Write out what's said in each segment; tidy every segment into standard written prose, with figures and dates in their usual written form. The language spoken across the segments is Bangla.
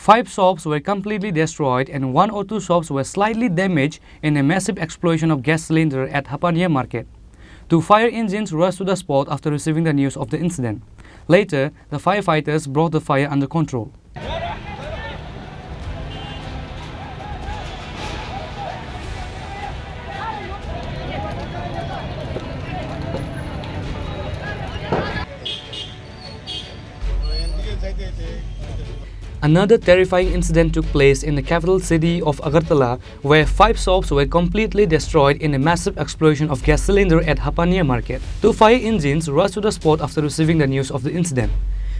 5 shops were completely destroyed and 1 or 2 shops were slightly damaged in a massive explosion of gas cylinder at Hapaniya Market. 2 fire engines rushed to the spot after receiving the news of the incident. Later, the firefighters brought the fire under control. Another terrifying incident took place in the capital city of Agartala, where 5 shops were completely destroyed in a massive explosion of gas cylinder at Hapaniya Market. 2 fire engines rushed to the spot after receiving the news of the incident.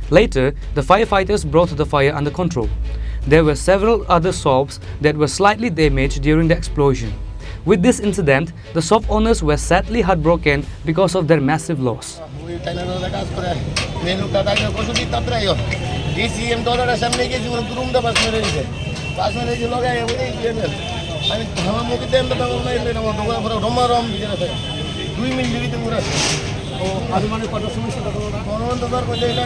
Later, the firefighters brought the fire under control. There were several other shops that were slightly damaged during the explosion. With this incident, the shop owners were sadly heartbroken because of their massive loss. DCM dollar সামনে গেছি ওর রুমটা পাস মেরে দিয়েছে পাস মেরে দিয়ে লাগায় ওই ইএমএল আমি আমার মুখে দেন তো বাবা নাই না আমার দোকান পুরো রমারম দিয়ে আছে 2 মিনিট দিতে পুরো ও আমি মানে কত সমস্যা কোন দরকার কই দেই না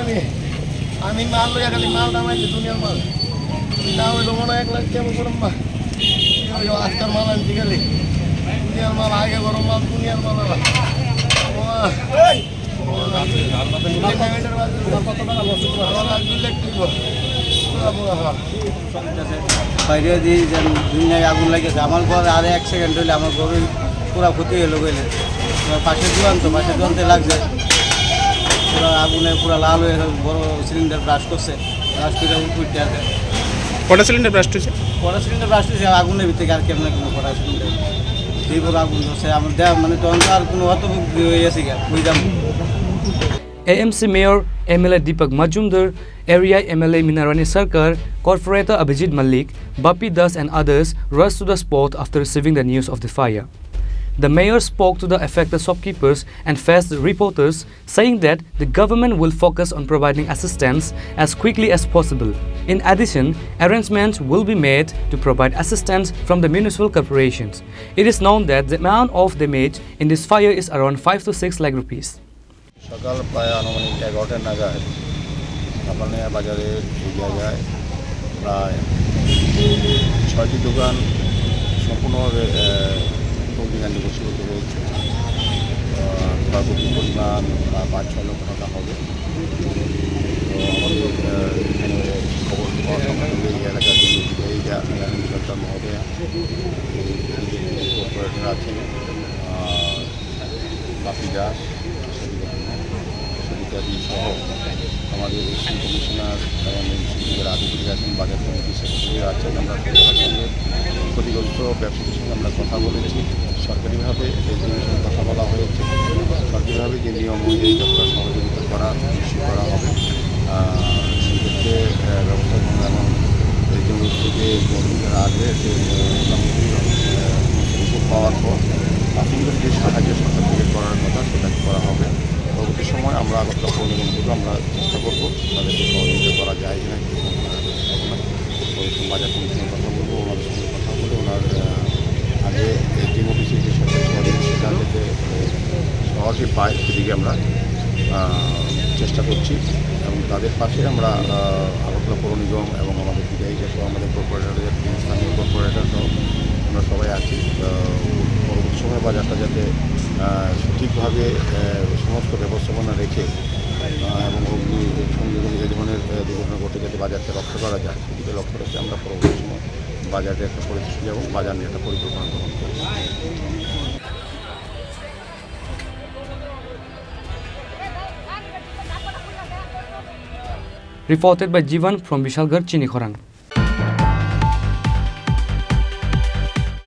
আমি মাল লইয়া খালি মাল দামাইছি দুনিয়ার মাল না ওই রমনা 1 লাখ টাকা করম বা ওই আজকাল মাল আনতে গেলে দুনিয়ার মাল আগে গরম মাল দুনিয়ার মাল বাবা ওই বাইরে দিয়ে দুনিয়ায় আগুন লাগেছে আমার ঘর আর 1 সেকেন্ড হলে আমার ঘরে পুরো ক্ষতি হলো গেলে পাশের দোকানতে লাগছে পুরো আগুনে পুরো লাল হয়ে বড় সিলিন্ডার ব্রাশ করছে ব্রাশ করে উঠতে আছে কটা সিলিন্ডার ব্রাশ হয়েছে আগুনের ভিতরে আর কেমন কোনো কটা সিলিন্ডার এই বড় আগুন হচ্ছে আমার দেওয়া মানে তখন আর কোনো অত হয়ে গেছে বুঝলাম। AMC Mayor MLA Deepak Majumdar, Area MLA Minarani Sarkar, Corporator Abhijit Malik, Bapi Das and others rushed to the spot after receiving the news of the fire. The mayor spoke to the affected shopkeepers and faced reporters, saying that the government will focus on providing assistance as quickly as possible. In addition, arrangements will be made to provide assistance from the municipal corporations. It is known that the amount of damage in this fire is around 5 to 6 lakh rupees. সকাল প্রায় আনুমানিক 11টা নাগাদ হাপানিয়া বাজারে এই জায়গায় প্রায় 6টি দোকান সম্পূর্ণভাবে অগ্নিকাণ্ডে বসীভূত হয়েছে। ক্ষয়ক্ষতির পরিমাণ 5-6 লক্ষ টাকা হবে। তো আমাদের এখানে খবর পাওয়া সঙ্গে এই এলাকার যিনি সরকার মহোদয়া কর্পোরেটর আছেন বাপি দাস সহ আমাদের এসিস্ট্যান্ট কমিশনার এবং এসিস্ট্যান্টের আধিকারিক আছেন, বাজার কমিটির সেক্রেটারি আছেন। আমরা সরকারের সঙ্গে ক্ষতিগ্রস্ত ব্যবসায়ীদের সঙ্গে আমরা কথা বলেছি। সরকারিভাবে এই জিনিসের কথা বলা হয়েছে, সরকারিভাবে যে নিয়ম অনুযায়ী যতটা সহযোগিতা করা নিশ্চিত করা হবে সেক্ষেত্রে ব্যবস্থা এবং এই জন্য থেকে কর্মীদের আগে যে রিপোর্ট পাওয়ার পর আপনাদের যে সাহায্য সরকার থেকে করার কথা সেটা করা হবে। পরবর্তী সময় আমরা আগরতলা পৌর নিগম থেকে আমরা চেষ্টা করবো তাদেরকে সহযোগিতা করা যায় কিনা বাজার কমিশনের কথা বলবো, ওনাদের সঙ্গে কথা বলে ওনার আগে টিম অফিসে যে সরকারি সহযোগিতা সেটা যাতে সহজে পায় সেদিকে আমরা চেষ্টা করছি এবং তাদের পাশে আমরা আগরতলা পৌর নিগম এবং আমাদের বিধায়িকা সহ আমাদের কর্পোরেটরদের স্থানীয় কর্পোরেটর সহ আমরা সবাই আছি। পরবর্তী সময় বাজারটা যাতে সঠিকভাবে সমস্ত ব্যবস্থাপনা রেখে এবং অগ্নি সংযোজন এই ধরনের দুর্ঘটনা ঘটে যাতে বাজারকে রক্ষা করা যায় সেদিকে লক্ষ্য রেখে আমরা পরবর্তী সময় বাজারে একটা পরিস্থিতি এবং বাজার নিয়ে একটা পরিকল্পনা গ্রহণ করি। Reported by Jivan from Vishalgarh, Chini, Khorang.